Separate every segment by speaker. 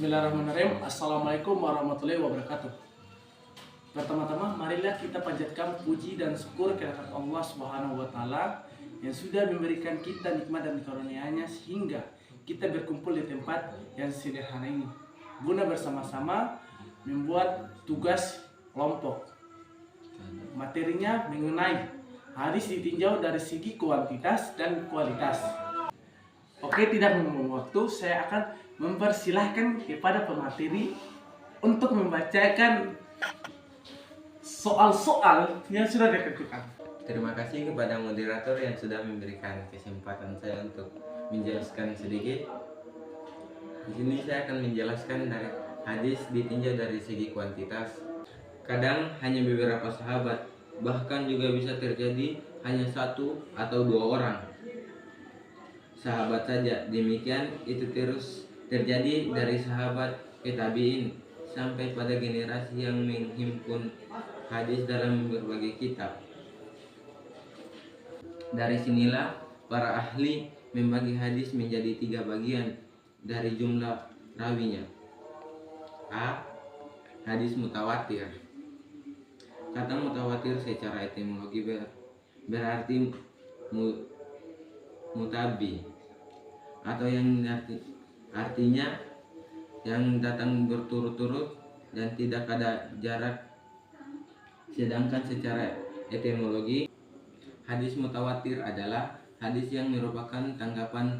Speaker 1: Bismillahirrahmanirrahim. Assalamualaikum warahmatullahi wabarakatuh. Pertama-tama marilah kita panjatkan puji dan syukur kehadirat Allah Subhanahu wa taala yang sudah memberikan kita nikmat dan karunia-Nya sehingga kita berkumpul di tempat yang sederhana ini guna bersama-sama membuat tugas kelompok. Materinya mengenai hadis ditinjau dari segi kuantitas dan kualitas. Oke, tidak membuang waktu, saya akan mempersilahkan kepada pemateri untuk membacakan soal-soal yang sudah ditentukan.
Speaker 2: Terima kasih kepada moderator yang sudah memberikan kesempatan saya untuk menjelaskan sedikit. Di sini saya akan menjelaskan dari hadis ditinjau dari segi kuantitas. Kadang hanya beberapa sahabat, bahkan juga bisa terjadi hanya satu atau dua orang sahabat saja. Demikian itu terus terjadi dari sahabat ke tabi'in sampai pada generasi yang menghimpun hadis dalam berbagai kitab. Dari sinilah para ahli membagi hadis menjadi 3 bagian dari jumlah rawinya. A. Hadis mutawatir. Kata mutawatir secara etimologi berarti mutabi, atau yang artinya yang datang berturut-turut dan tidak ada jarak. Sedangkan secara etimologi, hadis mutawatir adalah hadis yang merupakan tanggapan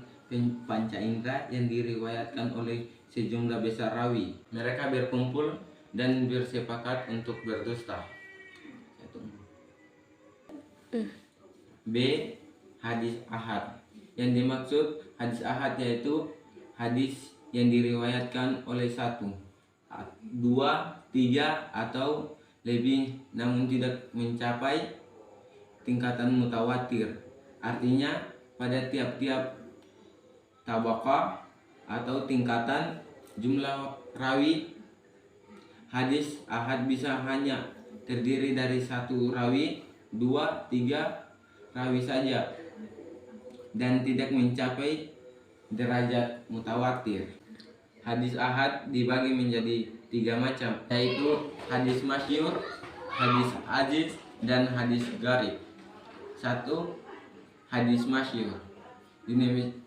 Speaker 2: panca indera yang diriwayatkan oleh sejumlah besar rawi. Mereka berkumpul dan bersepakat untuk berdusta. B. Hadis ahad. Yang dimaksud hadis ahad yaitu hadis yang diriwayatkan oleh 1, 2, 3 atau lebih namun tidak mencapai tingkatan mutawatir. Artinya pada tiap-tiap tabaqah atau tingkatan jumlah rawi hadis ahad bisa hanya terdiri dari 1 rawi, 2, 3 rawi saja dan tidak mencapai derajat mutawatir. Hadis ahad dibagi menjadi 3 macam, yaitu hadis masyhur, hadis aziz, dan hadis gharib. 1. Hadis masyhur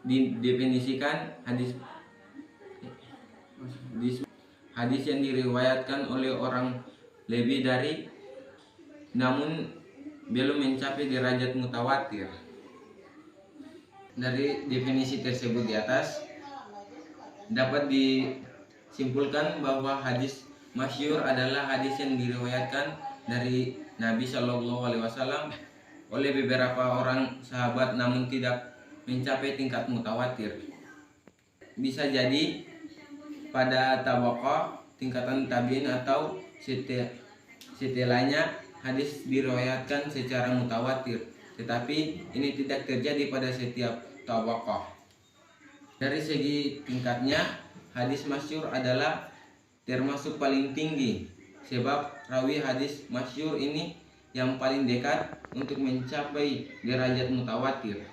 Speaker 2: didefinisikan hadis yang diriwayatkan oleh orang lebih dari namun belum mencapai derajat mutawatir. Dari definisi tersebut di atas dapat disimpulkan bahwa hadis masyhur adalah hadis yang diriwayatkan dari Nabi Shallallahu Alaihi Wasallam oleh beberapa orang sahabat namun tidak mencapai tingkat mutawatir. Bisa jadi pada tabaqah tingkatan tabi'in atau setelahnya hadis diriwayatkan secara mutawatir, tetapi ini tidak terjadi pada setiap tabaqah. Dari segi tingkatnya, hadis masyhur adalah termasuk paling tinggi, sebab rawi hadis masyhur ini yang paling dekat untuk mencapai derajat mutawatir.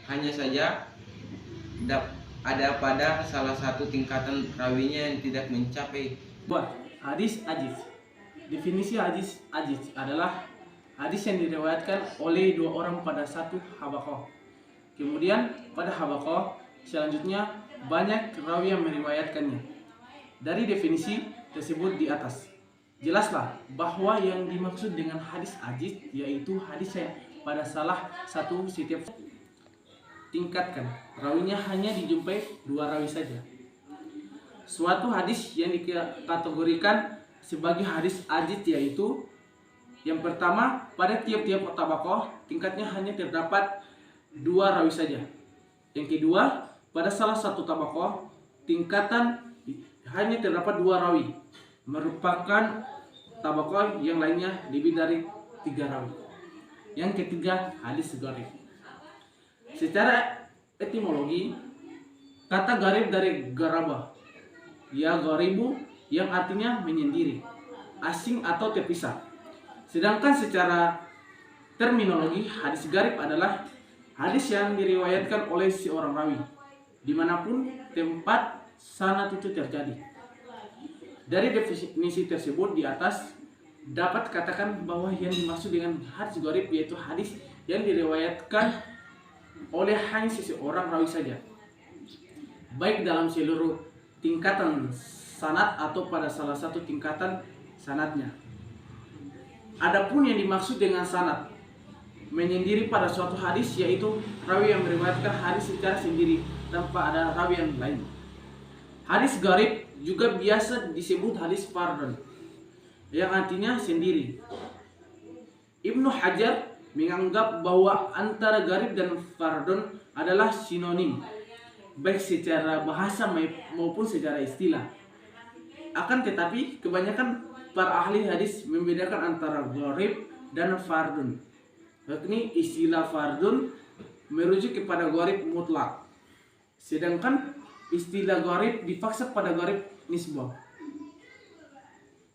Speaker 2: Hanya saja ada pada salah satu tingkatan rawinya yang tidak mencapai.
Speaker 1: Hadis aziz. Definisi hadis aziz adalah hadis yang diriwayatkan oleh 2 orang pada satu habaqah. Kemudian pada habaqah selanjutnya banyak rawi yang meriwayatkannya. Dari definisi tersebut di atas, jelaslah bahwa yang dimaksud dengan hadis aziz yaitu hadis yang pada salah satu setiap tingkatkan rawinya hanya dijumpai 2 rawi saja. Suatu hadis yang dikategorikan sebagai hadis aziz yaitu yang pertama, pada tiap-tiap tabaqah tingkatnya hanya terdapat 2 rawi saja. Yang kedua, pada salah satu tabaqah tingkatan hanya terdapat 2 rawi, merupakan tabaqah yang lainnya lebih dari 3 rawi. Yang ketiga, hadis gharib. Secara etimologi, kata gharib dari garabah, ya gharibu, yang artinya menyendiri, asing atau terpisah. Sedangkan secara terminologi, hadis gharib adalah hadis yang diriwayatkan oleh seorang rawi dimanapun tempat sanad itu terjadi. Dari definisi tersebut di atas dapat katakan bahwa yang dimaksud dengan hadis gharib yaitu hadis yang diriwayatkan oleh hanya seseorang rawi saja, baik dalam seluruh tingkatan sanad atau pada salah satu tingkatan sanadnya. Adapun yang dimaksud dengan sanad menyendiri pada suatu hadis yaitu rawi yang meriwayatkan hadis secara sendiri tanpa ada rawi yang lain. Hadis gharib juga biasa disebut hadis fardun yang artinya sendiri. Ibnu Hajar menganggap bahwa antara gharib dan fardun adalah sinonim baik secara bahasa maupun secara istilah. Akan tetapi kebanyakan para ahli hadis membedakan antara gharib dan fardun. Yakni istilah fardun merujuk kepada gharib mutlak, sedangkan istilah gharib dipaksa pada gharib nisbah.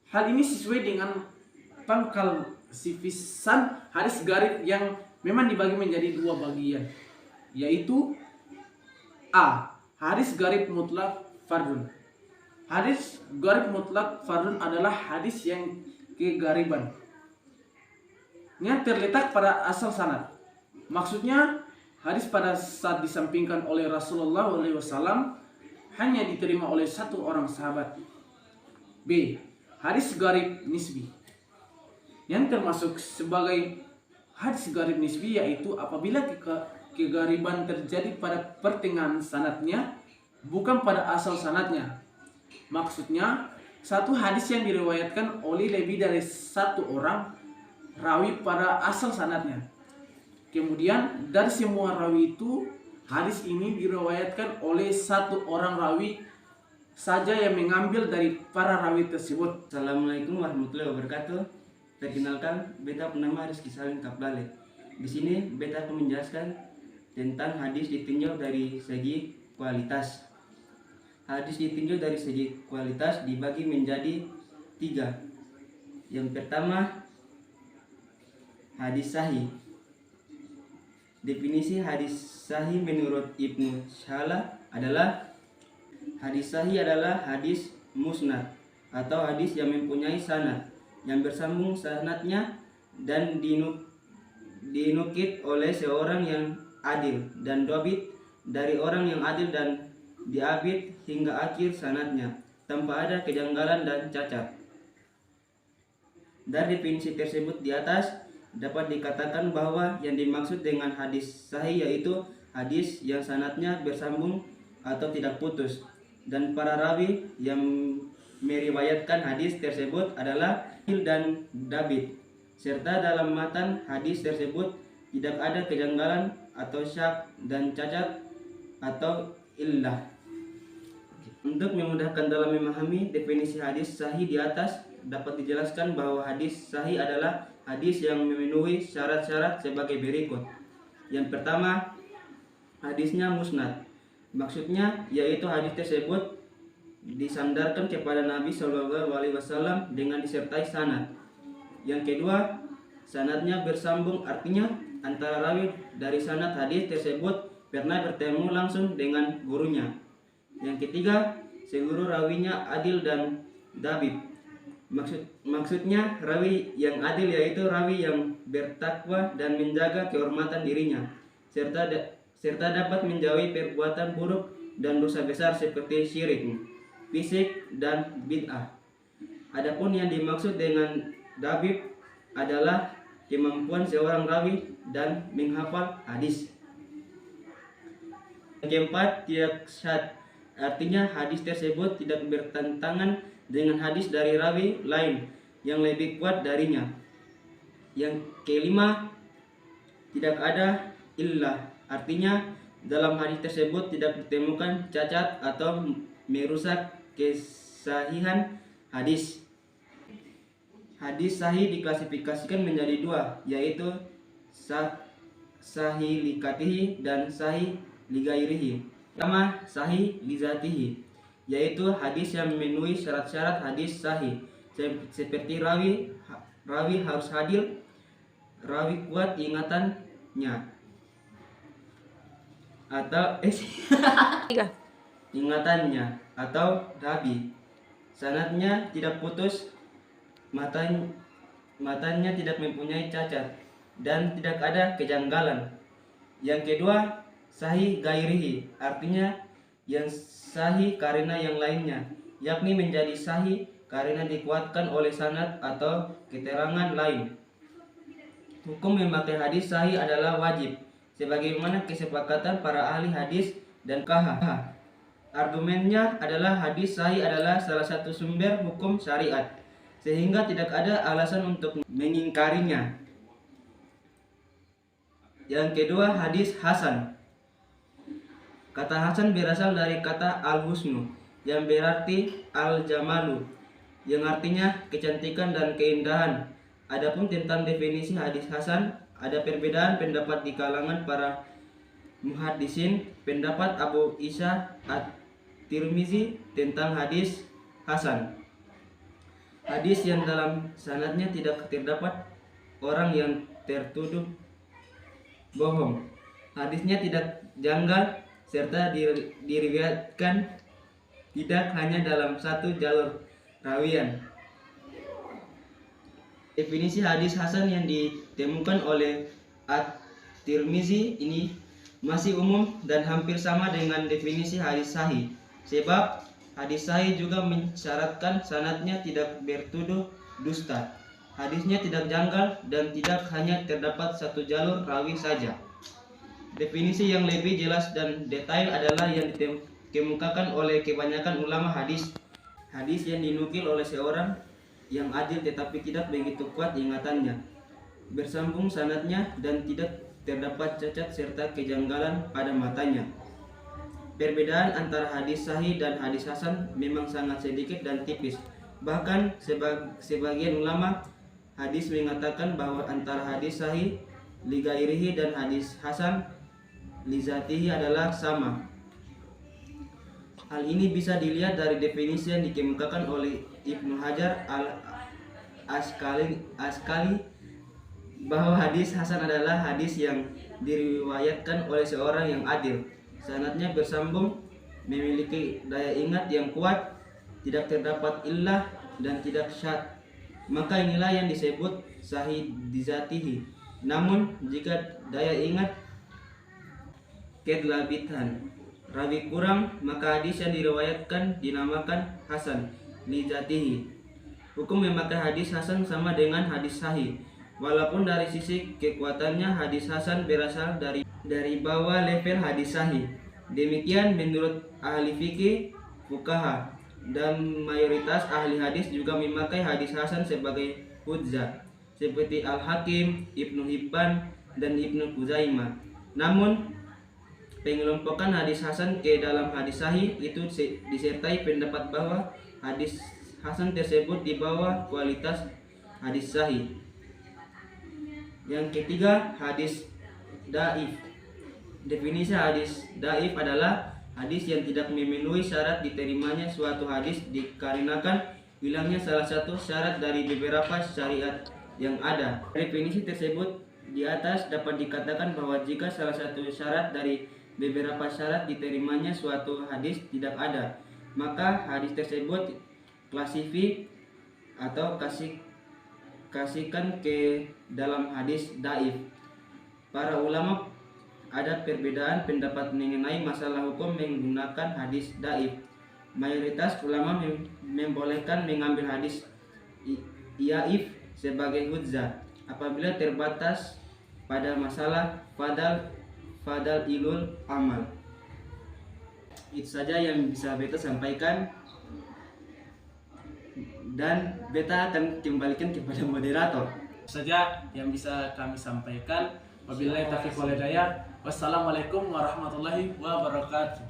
Speaker 1: Hal ini sesuai dengan pangkal sifisan hadis gharib yang memang dibagi menjadi dua bagian, yaitu A. Hadis gharib mutlak fardun. Hadis gharib mutlak fardun adalah hadis yang kegariban yang terletak pada asal sanad. Maksudnya hadis pada saat disampingkan oleh Rasulullah SAW hanya diterima oleh satu orang sahabat. B. Hadis gharib nisbi. Yang termasuk sebagai hadis gharib nisbi yaitu apabila kegariban terjadi pada pertengahan sanadnya, bukan pada asal sanadnya. Maksudnya satu hadis yang diriwayatkan oleh lebih dari satu orang rawi pada asal sanadnya. Kemudian dari semua rawi itu, hadis ini diriwayatkan oleh satu orang rawi saja yang mengambil dari para rawi tersebut.
Speaker 3: Assalamualaikum warahmatullahi wabarakatuh. Perkenalkan, beta bernama Rizky Salim Kaplale. Di sini beta akan menjelaskan tentang hadis ditinjau dari segi kualitas. Hadis ditinjau dari segi kualitas dibagi menjadi 3. Yang pertama, hadis sahih. Definisi hadis sahih menurut Ibnu Shalah adalah hadis sahih adalah hadis musnad atau hadis yang mempunyai sanad yang bersambung sanadnya dan dinukit oleh seorang yang adil dan dhabit dari orang yang adil dan diabid hingga akhir sanadnya tanpa ada kejanggalan dan cacat. Dari definisi tersebut di atas dapat dikatakan bahwa yang dimaksud dengan hadis sahih yaitu hadis yang sanadnya bersambung atau tidak putus dan para rawi yang meriwayatkan hadis tersebut adalah adil dan dhabit, serta dalam matan hadis tersebut tidak ada kejanggalan atau syak dan cacat atau illah. Untuk memudahkan dalam memahami definisi hadis sahih di atas, dapat dijelaskan bahwa hadis sahih adalah hadis yang memenuhi syarat-syarat sebagai berikut. Yang pertama, hadisnya musnad. Maksudnya yaitu hadis tersebut disandarkan kepada Nabi SAW dengan disertai sanad. Yang kedua, sanadnya bersambung, artinya antara rawi dari sanad hadis tersebut pernah bertemu langsung dengan gurunya. Yang ketiga, seluruh rawinya adil dan dhabit. Maksudnya rawi yang adil yaitu rawi yang bertakwa dan menjaga kehormatan dirinya, serta dapat menjauhi perbuatan buruk dan dosa besar seperti syirik, fisik, dan bid'ah. Adapun yang dimaksud dengan dhabit adalah kemampuan seorang rawi dan menghafal hadis. Yang keempat, tidak syad. Artinya hadis tersebut tidak bertentangan dengan hadis dari rawi lain yang lebih kuat darinya. Yang kelima, tidak ada illah. Artinya dalam hadis tersebut tidak ditemukan cacat atau merusak kesahihan hadis. Hadis sahih diklasifikasikan menjadi dua, yaitu sahih likatihi dan sahih ligairihi. Pertama, sahih lizatihi, yaitu hadis yang memenuhi syarat-syarat hadis sahih, seperti rawi harus adil, rawi kuat ingatannya, atau dhabi. Sanadnya tidak putus, matanya tidak mempunyai cacat, dan tidak ada kejanggalan. Yang kedua, sahih gairihi, artinya yang sahih karena yang lainnya, yakni menjadi sahih karena dikuatkan oleh sanad atau keterangan lain. Hukum memakai hadis sahih adalah wajib, sebagaimana kesepakatan para ahli hadis dan fuqaha. Argumennya adalah hadis sahih adalah salah satu sumber hukum syariat, sehingga tidak ada alasan untuk mengingkarinya. Yang kedua, hadis hasan. Kata hasan berasal dari kata al-husnu, yang berarti al-jamalu, yang artinya kecantikan dan keindahan. Adapun tentang definisi hadis hasan, ada perbedaan pendapat di kalangan para muhaddisin. Pendapat Abu Isa at-Tirmizi tentang hadis hasan: hadis yang dalam sanadnya tidak terdapat orang yang tertuduh bohong, hadisnya tidak janggal, serta diriwayatkan tidak hanya dalam satu jalur rawian. Definisi hadis hasan yang ditemukan oleh At-Tirmizi ini masih umum dan hampir sama dengan definisi hadis sahih, sebab hadis sahih juga mensyaratkan sanadnya tidak bertuduh dusta, hadisnya tidak janggal, dan tidak hanya terdapat satu jalur rawi saja. Definisi yang lebih jelas dan detail adalah yang dikemukakan oleh kebanyakan ulama hadis. Hadis yang dinukil oleh seorang yang adil tetapi tidak begitu kuat ingatannya, bersambung sanadnya, dan tidak terdapat cacat serta kejanggalan pada matanya. Perbedaan antara hadis sahih dan hadis hasan memang sangat sedikit dan tipis. Bahkan sebagian ulama hadis mengatakan bahwa antara hadis sahih li ghairihi dan hadis hasan li zatihi adalah sama. Hal ini bisa dilihat dari definisi yang dikemukakan oleh Ibnu Hajar al-Asqalani bahwa hadis hasan adalah hadis yang diriwayatkan oleh seorang yang adil, sanadnya bersambung, memiliki daya ingat yang kuat, tidak terdapat illah dan tidak syadz. Maka inilah yang disebut sahih dizatihi. Namun jika daya ingat kedlabitan rawi kurang, maka hadis yang diriwayatkan dinamakan hasan lizatihi. Hukum memakai hadis hasan sama dengan hadis sahih. Walaupun dari sisi kekuatannya hadis hasan berasal dari bawah level hadis sahih. Demikian menurut ahli fikih, fuqaha, dan mayoritas ahli hadis juga memakai hadis hasan sebagai hujjah, seperti Al-Hakim, Ibnu Hibban, dan Ibnu Khuzaimah. Namun pengelompokan hadis hasan ke dalam hadis sahih itu disertai pendapat bahwa hadis hasan tersebut di bawah kualitas hadis sahih. Yang ketiga, hadis dhaif. Definisi hadis dhaif adalah hadis yang tidak memenuhi syarat diterimanya suatu hadis dikarenakan hilangnya salah satu syarat dari beberapa syariat yang ada. Definisi tersebut di atas dapat dikatakan bahwa jika salah satu syarat dari beberapa syarat diterimanya suatu hadis tidak ada, maka hadis tersebut klasifik atau kasihkan ke dalam hadis dhaif. Para ulama ada perbedaan pendapat mengenai masalah hukum menggunakan hadis dhaif. Mayoritas ulama membolehkan mengambil hadis dhaif sebagai hujjah apabila terbatas pada masalah fadal ilul amal. Itu saja yang bisa beta sampaikan, dan beta akan kembalikan kepada moderator.
Speaker 1: Saja yang bisa kami sampaikan. Wabillahi taufiq wal hidayah. Wassalamualaikum warahmatullahi wabarakatuh.